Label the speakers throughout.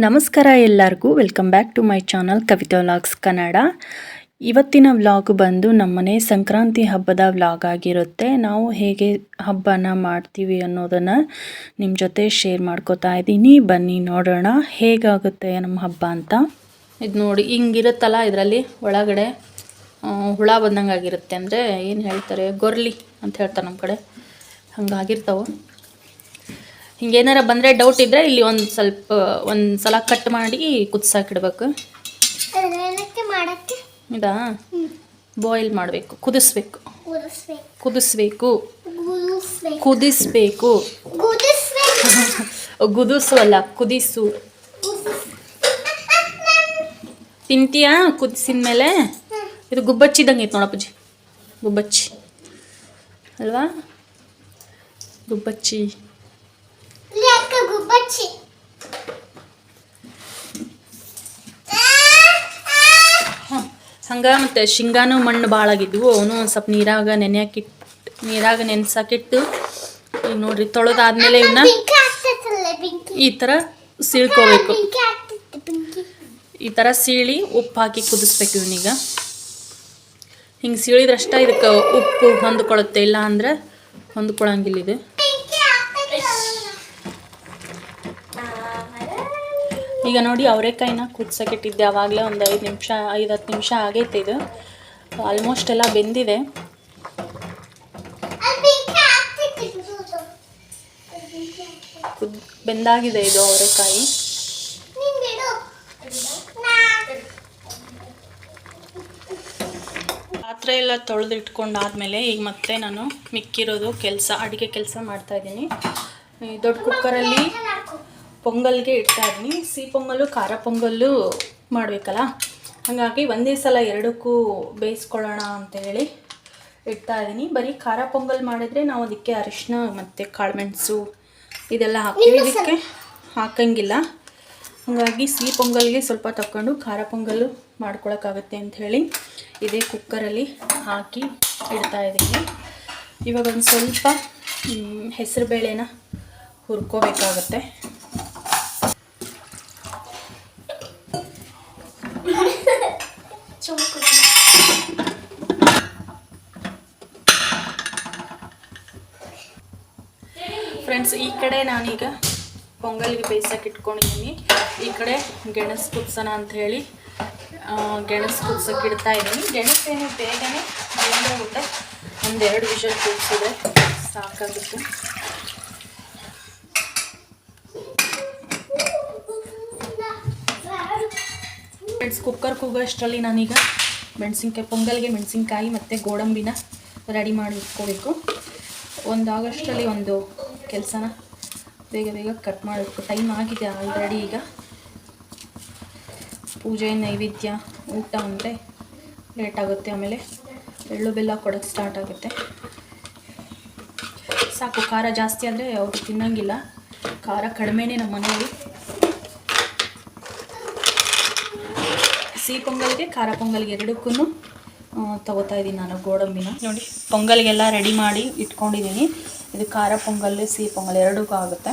Speaker 1: ನಮಸ್ಕಾರ ಎಲ್ಲರಿಗೂ welcome back to my channel Kavitha vlogs Kannada. ಇವತ್ತಿನ ವ್ಲಾಗ್ ಬಂದು ನಮ್ಮನೆ ಸಂಕ್ರಾಂತಿ ಹಬ್ಬದ ವ್ಲಾಗ್ ಆಗಿರುತ್ತೆ. ನಾವು ಹೇಗೆ ಹಬ್ಬನ ಮಾಡ್ತೀವಿ ಅನ್ನೋದನ್ನು ನಿಮ್ಮ ಜೊತೆ ಶೇರ್ ಮಾಡ್ಕೋತಾ ಇದ್ದೀನಿ. ಬನ್ನಿ ನೋಡೋಣ ಹೇಗಾಗುತ್ತೆ ನಮ್ಮ ಹಬ್ಬ ಅಂತ. ಇದು ನೋಡಿ ಹಿಂಗಿರುತ್ತಲ್ಲ, ಇದರಲ್ಲಿ ಒಳಗಡೆ ಹುಳ ಬಂದಂಗೆ ಆಗಿರುತ್ತೆ. ಅಂದರೆ ಏನು ಹೇಳ್ತಾರೆ, ಗೊರ್ಲಿ ಅಂತ ಹೇಳ್ತಾರೆ ನಮ್ಮ ಕಡೆ, ಹಂಗಾಗಿರ್ತಾವೆ. ಹಿಂಗೇನಾರ ಬಂದರೆ ಡೌಟ್ ಇದ್ದರೆ ಇಲ್ಲಿ ಒಂದು ಸಲ ಕಟ್ ಮಾಡಿ ಕುದಿಸಾಕಿಡ್ಬೇಕು. ಇದಾ ಬಾಯ್ಲ್ ಮಾಡಬೇಕು, ಕುದಿಸ್ಬೇಕು. ಗುದಿಸು ಅಲ್ಲ, ಕುದಿಸು. ತಿಂತೀಯಾ ಕುದಿಸಿದ ಮೇಲೆ? ಇದು ಗುಬ್ಬಚ್ಚಿದಂಗೆ ಐತೆ ನೋಡಪ್ಪಜ್ಜಿ, ಗುಬ್ಬಚ್ಚಿ ಅಲ್ವಾ? ಗುಬ್ಬಚ್ಚಿ ಹಂಗೆ. ಮತ್ತು ಶೇಂಗಾನು ಮಣ್ಣು ಭಾಳ ಆಗಿದ್ವು, ಅವನು ಒಂದು ಸ್ವಲ್ಪ ನೀರಾಗ ನೆನೆಸಾಕಿಟ್ಟು ಈಗ ನೋಡ್ರಿ ತೊಳೆದಾದ್ಮೇಲೆ ಇವನ್ನ ಈ ಥರ ಸೀಳ್ಕೋಬೇಕು. ಈ ಥರ ಸೀಳಿ ಉಪ್ಪು ಹಾಕಿ ಕುದಿಸ್ಬೇಕು ಇವನೀಗ. ಹಿಂಗೆ ಸೀಳಿದ್ರಷ್ಟ ಇದಕ್ಕೆ ಉಪ್ಪು ಹೊಂದ್ಕೊಳ್ಳುತ್ತೆ, ಇಲ್ಲ ಅಂದರೆ ಹೊಂದ್ಕೊಳಂಗಿಲ್ಲ ಇದು. ಈಗ ನೋಡಿ ಅವರೆಕಾಯಿನ ಕುದಿಸೋಕಿಟ್ಟಿದ್ದೆ ಆವಾಗಲೇ ಒಂದು 5-10 ನಿಮಿಷ ಆಗೈತೆ. ಇದು ಆಲ್ಮೋಸ್ಟ್ ಎಲ್ಲ ಬೆಂದಿದೆ. ಬೆಂದಾಗಿದೆ ಇದು ಅವರೆಕಾಯಿ. ಪಾತ್ರೆ ಎಲ್ಲ ತೊಳೆದು ಇಟ್ಕೊಂಡಾದ್ಮೇಲೆ ಈಗ ಮತ್ತೆ ನಾನು ಮಿಕ್ಕಿರೋದು ಅಡುಗೆ ಕೆಲಸ ಮಾಡ್ತಾಯಿದ್ದೀನಿ. ದೊಡ್ಡ ಕುಕ್ಕರಲ್ಲಿ ಪೊಂಗಲ್ಗೆ ಇಡ್ತಾ ಇದ್ದೀನಿ. ಸಿಹಿ ಪೊಂಗಲ್ಲು ಖಾರ ಪೊಂಗಲ್ಲು ಮಾಡಬೇಕಲ್ಲ, ಹಾಗಾಗಿ ಒಂದೇ ಸಲ ಎರಡಕ್ಕೂ ಬೇಯಿಸ್ಕೊಳ್ಳೋಣ ಅಂತೇಳಿ ಇಡ್ತಾ ಇದ್ದೀನಿ. ಬರೀ ಖಾರ ಪೊಂಗಲ್ ಮಾಡಿದ್ರೆ ನಾವು ಅದಕ್ಕೆ ಅರಿಶಿನ ಮತ್ತು ಕಾಳುಮೆಣಸು ಇದೆಲ್ಲ ಹಾಕ್ತೀವಿ, ಇದಕ್ಕೆ ಹಾಕಂಗಿಲ್ಲ. ಹಾಗಾಗಿ ಸಿಹಿ ಪೊಂಗಲ್ಗೆ ಸ್ವಲ್ಪ ತಗೊಂಡು ಖಾರ ಪೊಂಗಲ್ಲು ಮಾಡ್ಕೊಳಕ್ಕಾಗುತ್ತೆ ಅಂಥೇಳಿ ಇದೇ ಕುಕ್ಕರಲ್ಲಿ ಹಾಕಿ ಇಡ್ತಾ ಇದ್ದೀನಿ. ಇವಾಗ ಒಂದು ಸ್ವಲ್ಪ ಹೆಸರು ಬೇಳೆನ ಹುರ್ಕೋಬೇಕಾಗತ್ತೆ. ಫ್ರೆಂಡ್ಸ್, ಈ ಕಡೆ ನಾನೀಗ ಪೊಂಗಲ್ಗೆ ಬೇಯಿಸೋಕೆ ಇಟ್ಕೊಂಡಿದ್ದೀನಿ. ಈ ಕಡೆ ಗೆಣಸು ಕುದಿಸೋಣ ಅಂಥೇಳಿ ಗೆಣಸು ಕುದಿಸೋಕೆ ಇಡ್ತಾ ಇದ್ದೀನಿ. ಗೆಣಸೇನು ಬೇಗನೆ ಬೆಂದೋಗುತ್ತೆ, 1-2 ವಿಷಲ್ ಕೂಗಿಸಿದ್ರೆ ಸಾಕಾಗುತ್ತೆ. ಫ್ರೆಂಡ್ಸ್, ಕುಕ್ಕರ್ ಕೂಗೋಷ್ಟರಲ್ಲಿ ನಾನೀಗ ಪೊಂಗಲ್ಗೆ ಮೆಣಸಿನ್ಕಾಯಿ ಮತ್ತು ಗೋಡಂಬಿನ ರೆಡಿ ಮಾಡಿ ಇಟ್ಕೋಬೇಕು. ಒಂದಾಗಷ್ಟರಲ್ಲಿ ಒಂದು ಕೆಲಸನ ಬೇಗ ಕಟ್ ಮಾಡಬೇಕು. ಟೈಮ್ ಆಗಿದೆ ಆಲ್ರೆಡಿ. ಈಗ ಪೂಜೆ, ನೈವೇದ್ಯ, ಊಟ ಅಂದರೆ ಲೇಟ್ ಆಗುತ್ತೆ. ಆಮೇಲೆ ಎಳ್ಳು ಬೆಲ್ಲ ಕೊಡೋಕ್ಕೆ ಸ್ಟಾರ್ಟ್ ಆಗುತ್ತೆ. ಸಾಕು, ಖಾರ ಜಾಸ್ತಿ ಆದರೆ ಅವರು ತಿನ್ನಂಗಿಲ್ಲ, ಖಾರ ಕಡಿಮೆನೇ ನಮ್ಮ ಮನೆಯಲ್ಲಿ. ಸಿಹಿ ಪೊಂಗಲ್ಗೆ ಖಾರ ಪೊಂಗಲ್ಗೆ ಎರಡಕ್ಕೂ ತಗೋತಾ ಇದ್ದೀನಿ ನಾನು ಗೋಡಂಬಿನ. ನೋಡಿ, ಪೊಂಗಲ್ಗೆಲ್ಲ ರೆಡಿ ಮಾಡಿ ಇಟ್ಕೊಂಡಿದ್ದೀನಿ. ಇದು ಖಾರ ಪೊಂಗಲ್, ಸಿಹಿ ಪೊಂಗಲ್ ಎರಡಕ್ಕೂ ಆಗುತ್ತೆ.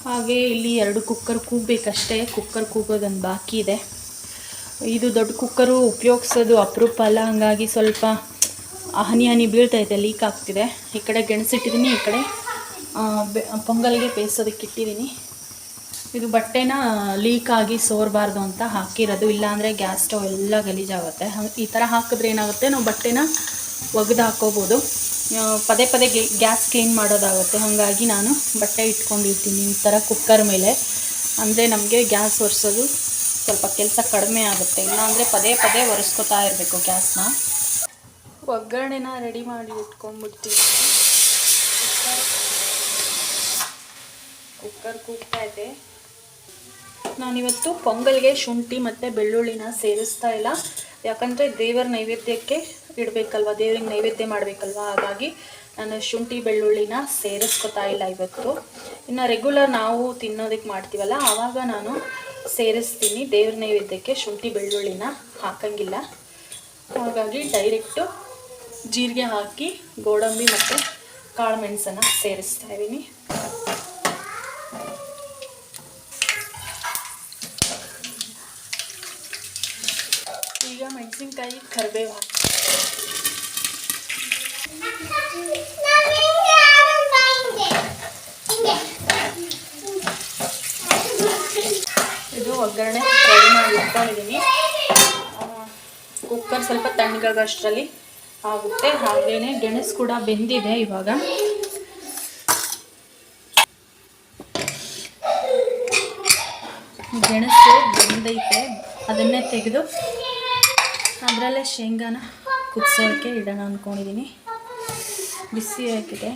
Speaker 1: ಹಾಗೆ ಇಲ್ಲಿ 2 ಕುಕ್ಕರ್ ಕೂಗಬೇಕಷ್ಟೇ. ಕುಕ್ಕರ್ ಕೂಗೋದೊಂದು ಬಾಕಿ ಇದೆ. ಇದು ದೊಡ್ಡ ಕುಕ್ಕರು ಉಪಯೋಗಿಸೋದು ಅಪರೂಪ ಅಲ್ಲ, ಹಾಗಾಗಿ ಸ್ವಲ್ಪ ಹನಿ ಬೀಳ್ತೈತೆ, ಲೀಕ್ ಆಗ್ತಿದೆ. ಈ ಕಡೆ ಗೆಣಸಿಟ್ಟಿದ್ದೀನಿ, ಈ ಕಡೆ ಪೊಂಗಲ್ಗೆ ಬೇಯಿಸೋದಕ್ಕೆ ಇಟ್ಟಿದ್ದೀನಿ. ಇದು ಬಟ್ಟೆನ ಲೀಕ್ ಆಗಿ ಸೋರಬಾರ್ದು ಅಂತ ಹಾಕಿರೋದು, ಇಲ್ಲಾಂದರೆ ಗ್ಯಾಸ್ ಸ್ಟವ್ ಎಲ್ಲ ಗಲೀಜಾಗುತ್ತೆ. ಈ ಥರ ಹಾಕಿದ್ರೆ ಏನಾಗುತ್ತೆ, ನಾವು ಬಟ್ಟೆನ ಒಗೆದು ಹಾಕೋಬೋದು, ಪದೇ ಗ್ಯಾಸ್ ಕ್ಲೀನ್ ಮಾಡೋದಾಗುತ್ತೆ. ಹಾಗಾಗಿ ನಾನು ಬಟ್ಟೆ ಇಟ್ಕೊಂಡಿರ್ತೀನಿ ಈ ಥರ ಕುಕ್ಕರ್ ಮೇಲೆ. ಅಂದರೆ ನಮಗೆ ಗ್ಯಾಸ್ ಒರೆಸೋದು ಸ್ವಲ್ಪ ಕೆಲಸ ಕಡಿಮೆ ಆಗುತ್ತೆ, ಇಲ್ಲಾಂದರೆ ಪದೇ ಒರೆಸ್ಕೊತಾ ಇರಬೇಕು ಗ್ಯಾಸ್ನ. ಒಗ್ಗರಣೆನ ರೆಡಿ ಮಾಡಿ ಇಟ್ಕೊಂಡ್ಬಿಡ್ತೀವಿ. ಕುಕ್ಕರ್ ಕೂಗ್ತಾ ಇದೆ. ನಾನಿವತ್ತು ಪೊಂಗಲ್ಗೆ ಶುಂಠಿ ಮತ್ತು ಬೆಳ್ಳುಳ್ಳಿನ ಸೇರಿಸ್ತಾ ಇಲ್ಲ, ಯಾಕಂದರೆ ದೇವರ ನೈವೇದ್ಯಕ್ಕೆ ಇಡಬೇಕಲ್ವ, ದೇವ್ರಿಗೆ ನೈವೇದ್ಯ ಮಾಡಬೇಕಲ್ವ. ಹಾಗಾಗಿ ನಾನು ಶುಂಠಿ ಬೆಳ್ಳುಳ್ಳಿನ ಸೇರಿಸ್ಕೊತಾ ಇಲ್ಲ ಇವತ್ತು. ಇನ್ನು ರೆಗ್ಯುಲರ್ ನಾವು ತಿನ್ನೋದಕ್ಕೆ ಮಾಡ್ತೀವಲ್ಲ, ಆವಾಗ ನಾನು ಸೇರಿಸ್ತೀನಿ. ದೇವ್ರ ನೈವೇದ್ಯಕ್ಕೆ ಶುಂಠಿ ಬೆಳ್ಳುಳ್ಳಿನ ಹಾಕಂಗಿಲ್ಲ. ಹಾಗಾಗಿ ಡೈರೆಕ್ಟು ಜೀರಿಗೆ ಹಾಕಿ ಗೋಡಂಬಿ ಮತ್ತು ಕಾಳು ಮೆಣಸನ್ನು ಸೇರಿಸ್ತಾ ಇದ್ದೀನಿ. ಕರಿಬೇವು ಹಾಕಿ. ಇದು ಒಗ್ಗರಣೆ ರೆಡಿ ಮಾಡಿ ಇಟ್ಕೊಂಡಿದ್ದೀನಿ. ಕುಕ್ಕರ್ ಸ್ವಲ್ಪ ತಣ್ಣಗಾಗೋಷ್ಟರಲ್ಲಿ ಆಗುತ್ತೆ. ಹಾಗೇನೆ ಗೆಣಸು ಕೂಡ ಬೆಂದಿದೆ. ಇವಾಗ ಗೆಣಸು ಬೆಂದೈತೆ, ಅದನ್ನೇ ತೆಗೆದು ಅದರಲ್ಲೇ ಶೇಂಗಾನ ಕುದಿಸೋಕ್ಕೆ ಇಡೋಣ ಅಂದ್ಕೊಂಡಿದ್ದೀನಿ. ಬಿಸಿ ಆಗಿದೆ.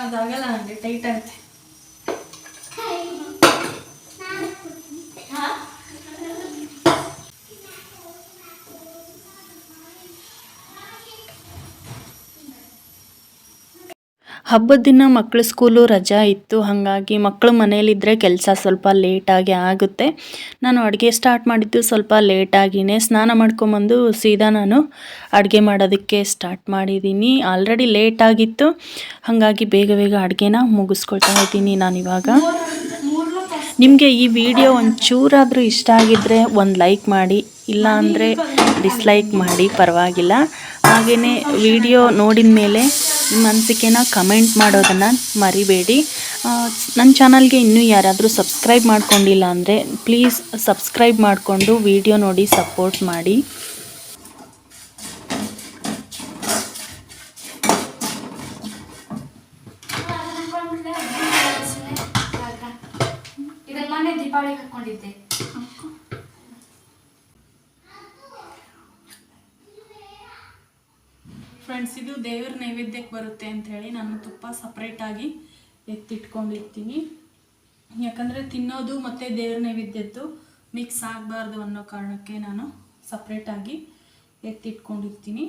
Speaker 1: ಅದಾಗಲ್ಲ ನನಗೆ, ಟೈಟ್ ಆಗುತ್ತೆ. ಹಬ್ಬದ ದಿನ ಮಕ್ಕಳ ಸ್ಕೂಲು ರಜಾ ಇತ್ತು. ಹಾಗಾಗಿ ಮಕ್ಕಳು ಮನೇಲಿದ್ದರೆ ಕೆಲಸ ಸ್ವಲ್ಪ ಲೇಟಾಗಿ ಆಗುತ್ತೆ. ನಾನು ಅಡುಗೆ ಸ್ಟಾರ್ಟ್ ಮಾಡಿದ್ದು ಸ್ವಲ್ಪ ಲೇಟಾಗಿಯೇ. ಸ್ನಾನ ಮಾಡ್ಕೊಂಬಂದು ಸೀದಾ ನಾನು ಅಡುಗೆ ಮಾಡೋದಕ್ಕೆ ಸ್ಟಾರ್ಟ್ ಮಾಡಿದ್ದೀನಿ. ಆಲ್ರೆಡಿ ಲೇಟಾಗಿತ್ತು, ಹಾಗಾಗಿ ಬೇಗ ಬೇಗ ಅಡುಗೆನ ಮುಗಿಸ್ಕೊಳ್ತಾ ಇದ್ದೀನಿ ನಾನಿವಾಗ. ನಿಮಗೆ ಈ ವಿಡಿಯೋ ಒಂಚೂರಾದರೂ ಇಷ್ಟ ಆಗಿದ್ದರೆ ಒಂದು ಲೈಕ್ ಮಾಡಿ, ಇಲ್ಲ ಅಂದರೆ ಡಿಸ್ಲೈಕ್ ಮಾಡಿ, ಪರವಾಗಿಲ್ಲ. ಹಾಗೆಯೇ ವಿಡಿಯೋ ನೋಡಿದ ಮೇಲೆ ನಿಮ್ಮ ಅನಿಸಿಕೆನ ಕಮೆಂಟ್ ಮಾಡೋದನ್ನು ಮರಿಬೇಡಿ. ನನ್ನ ಚಾನಲ್ಗೆ ಇನ್ನೂ ಯಾರಾದರೂ ಸಬ್ಸ್ಕ್ರೈಬ್ ಮಾಡ್ಕೊಂಡಿಲ್ಲ ಅಂದರೆ ಪ್ಲೀಸ್ ಸಬ್ಸ್ಕ್ರೈಬ್ ಮಾಡಿಕೊಂಡು ವಿಡಿಯೋ ನೋಡಿ ಸಪೋರ್ಟ್ ಮಾಡಿ.
Speaker 2: ದೀಪಾವಳಿ ಹಾಕೊಂಡಿದ್ದೆ.
Speaker 1: ಫ್ರೆಂಡ್ಸ್, ಇದು ದೇವ್ರ ನೈವೇದ್ಯಕ್ಕೆ ಬರುತ್ತೆ ಅಂಥೇಳಿ ನಾನು ತುಪ್ಪ ಸಪ್ರೇಟಾಗಿ ಎತ್ತಿಟ್ಕೊಂಡಿರ್ತೀನಿ. ಯಾಕಂದರೆ ತಿನ್ನೋದು ಮತ್ತು ದೇವ್ರ ನೈವೇದ್ಯದ್ದು ಮಿಕ್ಸ್ ಆಗಬಾರ್ದು ಅನ್ನೋ ಕಾರಣಕ್ಕೆ ನಾನು ಸಪ್ರೇಟಾಗಿ ಎತ್ತಿಟ್ಕೊಂಡಿರ್ತೀನಿ.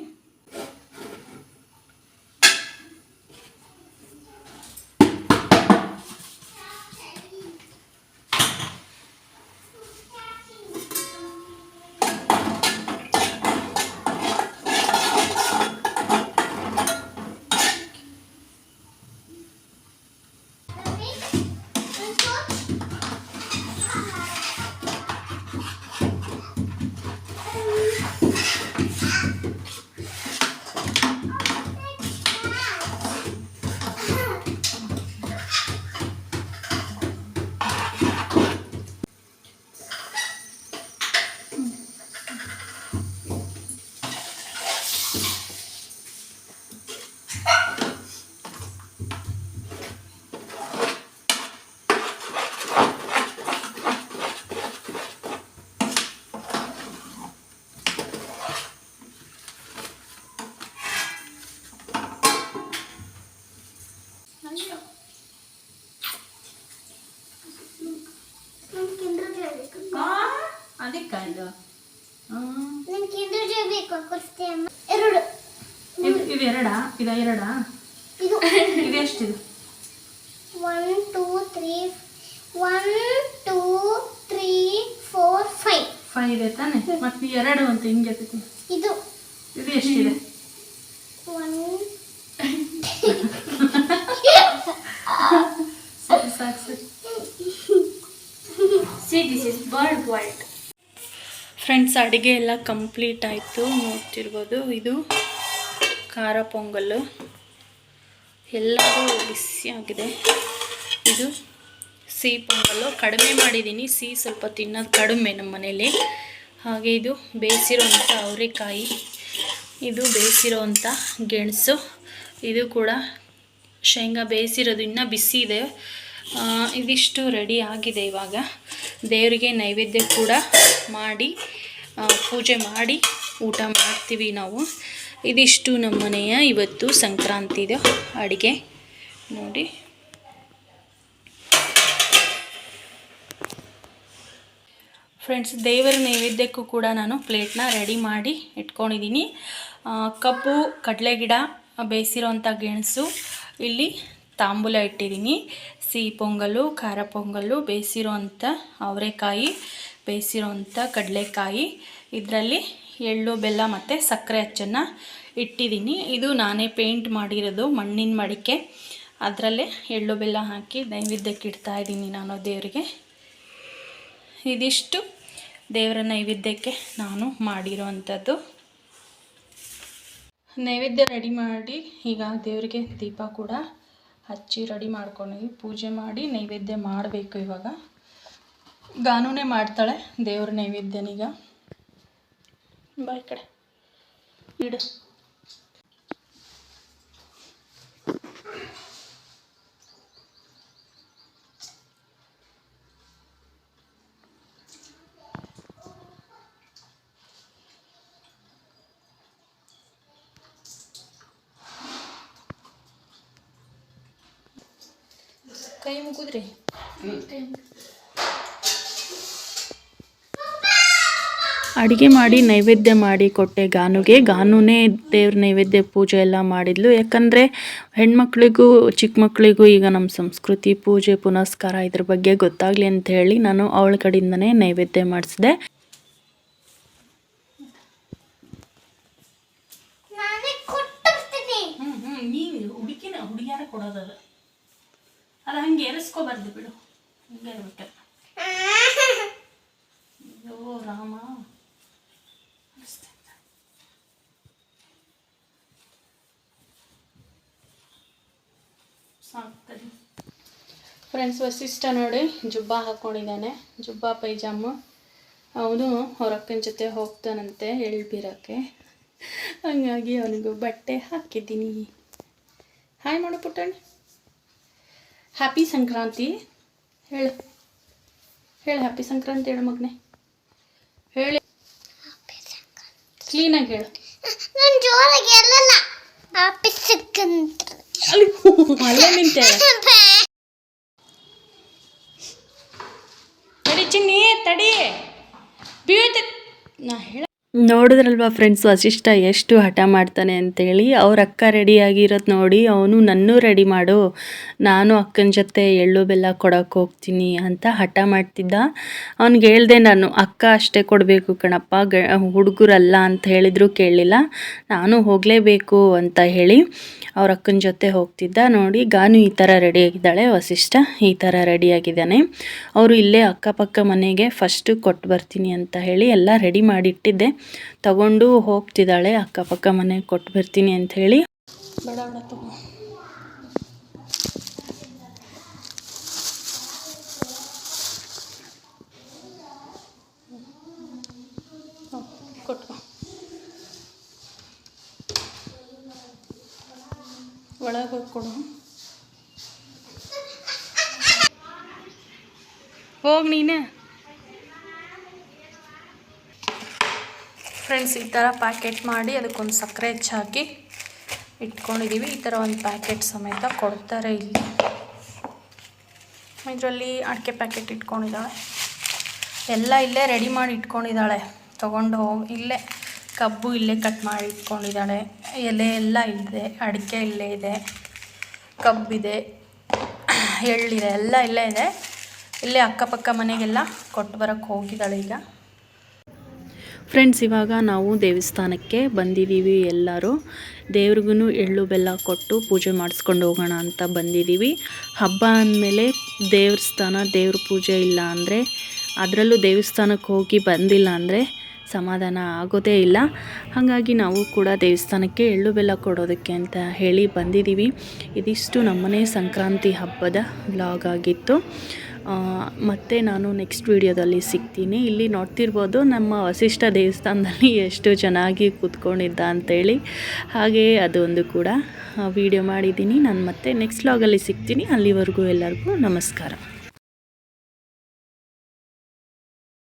Speaker 1: ಅದಕ್ಕಾಯ್ತು ಇದು ಎರಡಾ? ಇದು ಎಷ್ಟಿದೆ?
Speaker 2: 1 2 3 1 2 3 4 5
Speaker 1: 5 ಇದೆ ತಾನೆ? ಮತ್ತೆ ಎರಡು ಅಂತ ಹಿಂಗೆ
Speaker 2: ಇದು
Speaker 1: ಎಷ್ಟಿದೆ?
Speaker 2: 1
Speaker 1: ಸಾಕು.
Speaker 2: See, this is bird world.
Speaker 1: Friends, ಅಡುಗೆ ಎಲ್ಲ ಕಂಪ್ಲೀಟ್ ಆಯಿತು. ನೋಡ್ತಿರ್ಬೋದು, ಇದು ಖಾರ ಪೊಂಗಲ್ಲು ಎಲ್ಲವೂ ಬಿಸಿಯಾಗಿದೆ. ಇದು ಸಿಹಿ ಪೊಂಗಲ್ಲು ಕಡಿಮೆ ಮಾಡಿದ್ದೀನಿ, ಸಿಹಿ ಸ್ವಲ್ಪ ತಿನ್ನೋದು ಕಡಿಮೆ ನಮ್ಮ ಮನೇಲಿ. ಹಾಗೆ ಇದು ಬೇಯಿಸಿರೋವಂಥ ಅವರೆಕಾಯಿ, ಇದು ಬೇಯಿಸಿರೋವಂಥ ಗೆಣಸು, ಇದು ಕೂಡ ಶೇಂಗಾ ಬೇಯಿಸಿರೋದು ಇನ್ನೂ ಬಿಸಿ ಇದೆ. ಇದಿಷ್ಟು ರೆಡಿ ಆಗಿದೆ. ಇವಾಗ ದೇವರಿಗೆ ನೈವೇದ್ಯ ಕೂಡ ಮಾಡಿ ಪೂಜೆ ಮಾಡಿ ಊಟ ಮಾಡ್ತೀವಿ ನಾವು. ಇದಿಷ್ಟು ನಮ್ಮನೆಯ ಇವತ್ತು ಸಂಕ್ರಾಂತಿದು ಅಡುಗೆ ನೋಡಿ. ಫ್ರೆಂಡ್ಸ್, ದೇವರ ನೈವೇದ್ಯಕ್ಕೂ ಕೂಡ ನಾನು ಪ್ಲೇಟ್ನ ರೆಡಿ ಮಾಡಿ ಇಟ್ಕೊಂಡಿದ್ದೀನಿ. ಕಬ್ಬು, ಕಡಲೆ ಗಿಡ, ಬೇಯಿಸಿರೋಂಥ ಗೆಣಸು, ಇಲ್ಲಿ ತಾಂಬೂಲ ಇಟ್ಟಿದ್ದೀನಿ. ಸಿಹಿ ಪೊಂಗಲ್ಲು, ಖಾರ ಪೊಂಗಲ್ಲು, ಬೇಯಿಸಿರೋಂಥ ಅವರೆಕಾಯಿ, ಬೇಯಿಸಿರೋಂಥ ಕಡಲೆಕಾಯಿ, ಇದರಲ್ಲಿ ಎಳ್ಳು, ಬೆಲ್ಲ ಮತ್ತು ಸಕ್ಕರೆ ಅಚ್ಚನ್ನು ಇಟ್ಟಿದ್ದೀನಿ. ಇದು ನಾನೇ ಪೇಂಟ್ ಮಾಡಿರೋದು, ಮಣ್ಣಿನ ಮಡಿಕೆ. ಅದರಲ್ಲೇ ಎಳ್ಳು ಬೆಲ್ಲ ಹಾಕಿ ನೈವೇದ್ಯಕ್ಕೆ ಇಡ್ತಾಯಿದ್ದೀನಿ ನಾನು ದೇವರಿಗೆ. ಇದಿಷ್ಟು ದೇವರ ನೈವೇದ್ಯಕ್ಕೆ ನಾನು ಮಾಡಿರೋ ಅಂಥದ್ದು. ನೈವೇದ್ಯ ರೆಡಿ ಮಾಡಿ ಈಗ ದೇವರಿಗೆ ದೀಪ ಕೂಡ ಹಚ್ಚಿ ರೆಡಿ ಮಾಡ್ಕೊಂಡಿದ್ವಿ. ಪೂಜೆ ಮಾಡಿ ನೈವೇದ್ಯ ಮಾಡಬೇಕು. ಇವಾಗ ಗಾನುನೇ ಮಾಡ್ತಾಳೆ ದೇವ್ರ ನೈವೇದ್ಯನೀಗ. ಬಾಯ್ ಕಡೆ ಇಡು. ಕೈ ಮುಗಿದ್ರಿ. ಅಡುಗೆ ಮಾಡಿ ನೈವೇದ್ಯ ಮಾಡಿ ಕೊಟ್ಟೆ ಗಾನುಗೆ. ಗಾನುನೇ ದೇವ್ರ ನೈವೇದ್ಯ ಪೂಜೆ ಎಲ್ಲ ಮಾಡಿದ್ಲು. ಯಾಕಂದರೆ ಹೆಣ್ಮಕ್ಳಿಗೂ ಚಿಕ್ಕ ಮಕ್ಕಳಿಗೂ ಈಗ ನಮ್ಮ ಸಂಸ್ಕೃತಿ, ಪೂಜೆ ಪುನಸ್ಕಾರ ಇದ್ರ ಬಗ್ಗೆ ಗೊತ್ತಾಗಲಿ ಅಂತ ಹೇಳಿ ನಾನು ಅವಳ ಕಡೆಯಿಂದನೇ ನೈವೇದ್ಯ ಮಾಡಿಸಿದೆ. ಹುಡುಗಿಯಾರ ಕೊಡೋದಲ್ಲ, ಅದು ಹಂಗೆ ಏರಿಸ್ಕೋಬಾರ್ದು ಬಿಡು, ಹಿಂಗೆ ಇರ್ಬೇಕಲ್ಲ. ಅಯ್ಯೋ ರಾಮ, ಸಾಕ್ತದೆ. ಫ್ರೆಂಡ್ಸ್, ವಸಿಷ್ಠ ನೋಡಿ ಜುಬ್ಬ ಹಾಕ್ಕೊಂಡಿದ್ದಾನೆ, ಜುಬ್ಬ ಪೈಜಾಮು. ಅವನು ಅವ್ರ ಅಕ್ಕನ ಜೊತೆ ಹೋಗ್ತಾನಂತೆ ಎಳ್ಬೀರಕ್ಕೆ, ಹಂಗಾಗಿ ಅವನಿಗೂ ಬಟ್ಟೆ ಹಾಕಿದ್ದೀನಿ. ಹಾಯ್ ಮಾಡು ಪುಟ್ಟಣ್ಣ. ಹ್ಯಾಪಿ ಸಂಕ್ರಾಂತಿ ಹೇಳು, ಹೇಳು ಹ್ಯಾಪಿ ಸಂಕ್ರಾಂತಿ ಹೇಳು ಮಗನೆ, ಹೇಳಿ ಕ್ಲೀನಾಗಿ ಹೇಳು.
Speaker 2: ನಾನು ಜೋರಾಗಿ ಹೇಳಲ್ಲ. ಹ್ಯಾಪಿ ಸಂಕ್ರಾಂತಿ
Speaker 1: ಅಲ್ಲೇ ನಿಂತೆ. ತಡಿ ಚಿನ್ನಿ ತಡಿ, ಬೀಳ್ತ ನಾ ಹೇಳ. ನೋಡಿದ್ರಲ್ವ ಫ್ರೆಂಡ್ಸ್, ವಸಿಷ್ಠ ಎಷ್ಟು ಹಠ ಮಾಡ್ತಾನೆ ಅಂತೇಳಿ. ಅವ್ರ ಅಕ್ಕ ರೆಡಿಯಾಗಿರೋದು ನೋಡಿ ಅವನು ನನ್ನೂ ರೆಡಿ ಮಾಡು, ನಾನು ಅಕ್ಕನ ಜೊತೆ ಎಳ್ಳು ಬೆಲ್ಲ ಕೊಡೋಕೆ ಹೋಗ್ತೀನಿ ಅಂತ ಹಠ ಮಾಡ್ತಿದ್ದ. ಅವ್ನಿಗೆ ಹೇಳ್ದೆ ನಾನು, ಅಕ್ಕ ಅಷ್ಟೇ ಕೊಡಬೇಕು ಕಣಪ್ಪ, ಹುಡುಗರಲ್ಲ ಅಂತ ಹೇಳಿದ್ರು ಕೇಳಲಿಲ್ಲ. ನಾನು ಹೋಗಲೇಬೇಕು ಅಂತ ಹೇಳಿ ಅವ್ರ ಅಕ್ಕನ ಜೊತೆ ಹೋಗ್ತಿದ್ದ. ನೋಡಿ ಗಾನು ಈ ಥರ ರೆಡಿಯಾಗಿದ್ದಾಳೆ, ವಸಿಷ್ಠ ಈ ಥರ ರೆಡಿಯಾಗಿದ್ದಾನೆ. ಅವರು ಇಲ್ಲೇ ಅಕ್ಕಪಕ್ಕ ಮನೆಗೆ ಫಸ್ಟು ಕೊಟ್ಟು ಬರ್ತೀನಿ ಅಂತ ಹೇಳಿ ಎಲ್ಲ ರೆಡಿ ಮಾಡಿಟ್ಟಿದ್ದೆ. ತಗೊಂಡು ಹೋಗ್ತಿದ್ದಾಳೆ, ಅಕ್ಕಪಕ್ಕ ಮನೆಗೆ ಕೊಟ್ಟು ಬರ್ತೀನಿ ಅಂತ ಹೇಳಿ. ಬೇಡ ಬೇಡ ತಗೋ. ಕೊಟ್ಟು ಒಳಗೆ ಹೋಗಿ ಕೊಡು. ಹೋಗಿ ನೀನೆ. ಫ್ರೆಂಡ್ಸ್, ಈ ಥರ ಪ್ಯಾಕೆಟ್ ಮಾಡಿ ಅದಕ್ಕೊಂದು ಸಕ್ಕರೆ ಹೆಚ್ಚಾಕಿ ಇಟ್ಕೊಂಡಿದ್ದೀವಿ. ಈ ಥರ ಒಂದು ಪ್ಯಾಕೆಟ್ ಸಮೇತ ಕೊಡ್ತಾರೆ ಇಲ್ಲಿ. ಇದರಲ್ಲಿ ಅಡಿಕೆ ಪ್ಯಾಕೆಟ್ ಇಟ್ಕೊಂಡಿದ್ದಾಳೆ, ಎಲ್ಲ ಇಲ್ಲೇ ರೆಡಿ ಮಾಡಿ ಇಟ್ಕೊಂಡಿದ್ದಾಳೆ. ತೊಗೊಂಡು ಹೋಗಿ ಇಲ್ಲೇ ಕಬ್ಬು ಇಲ್ಲೇ ಕಟ್ ಮಾಡಿ ಇಟ್ಕೊಂಡಿದ್ದಾಳೆ, ಎಲೆ ಎಲ್ಲ ಇದೆ, ಅಡಿಕೆ ಇಲ್ಲೇ ಇದೆ, ಕಬ್ಬಿದೆ, ಎಳ್ಳಿದೆ, ಎಲ್ಲ ಇಲ್ಲೇ ಇದೆ. ಇಲ್ಲೇ ಅಕ್ಕಪಕ್ಕ ಮನೆಗೆಲ್ಲ ಕೊಟ್ಟು ಬರೋಕ್ಕೆ ಹೋಗಿದ್ದಾಳೆ ಈಗ. ಫ್ರೆಂಡ್ಸ್, ಇವಾಗ ನಾವು ದೇವಸ್ಥಾನಕ್ಕೆ ಬಂದಿದ್ದೀವಿ. ಎಲ್ಲರೂ ದೇವ್ರಿಗೂ ಎಳ್ಳು ಬೆಲ್ಲ ಕೊಟ್ಟು ಪೂಜೆ ಮಾಡಿಸ್ಕೊಂಡು ಹೋಗೋಣ ಅಂತ ಬಂದಿದ್ದೀವಿ. ಹಬ್ಬ ಅಂದಮೇಲೆ ದೇವಸ್ಥಾನ, ದೇವ್ರ ಪೂಜೆ ಇಲ್ಲ ಅಂದರೆ, ಅದರಲ್ಲೂ ದೇವಸ್ಥಾನಕ್ಕೆ ಹೋಗಿ ಬಂದಿಲ್ಲ ಅಂದರೆ ಸಮಾಧಾನ ಆಗೋದೇ ಇಲ್ಲ. ಹಾಗಾಗಿ ನಾವು ಕೂಡ ದೇವಸ್ಥಾನಕ್ಕೆ ಎಳ್ಳು ಬೆಲ್ಲ ಕೊಡೋದಕ್ಕೆ ಅಂತ ಹೇಳಿ ಬಂದಿದ್ದೀವಿ. ಇದಿಷ್ಟು ನಮ್ಮನೆ ಸಂಕ್ರಾಂತಿ ಹಬ್ಬದ ವ್ಲಾಗ್ ಆಗಿತ್ತು. ಮತ್ತು ನಾನು ನೆಕ್ಸ್ಟ್ ವಿಡಿಯೋದಲ್ಲಿ ಸಿಗ್ತೀನಿ. ಇಲ್ಲಿ ನೋಡ್ತಿರ್ಬೋದು ನಮ್ಮ ವಸಿಷ್ಠ ದೇವಸ್ಥಾನದಲ್ಲಿ ಎಷ್ಟು ಚೆನ್ನಾಗಿ ಕೂತ್ಕೊಂಡಿದ್ದ ಅಂತೇಳಿ. ಹಾಗೆಯೇ ಅದೊಂದು ಕೂಡ ವಿಡಿಯೋ ಮಾಡಿದ್ದೀನಿ. ನಾನು ಮತ್ತೆ ನೆಕ್ಸ್ಟ್ ವ್ಲಾಗಲ್ಲಿ ಸಿಗ್ತೀನಿ. ಅಲ್ಲಿವರೆಗೂ ಎಲ್ಲರಿಗೂ ನಮಸ್ಕಾರ.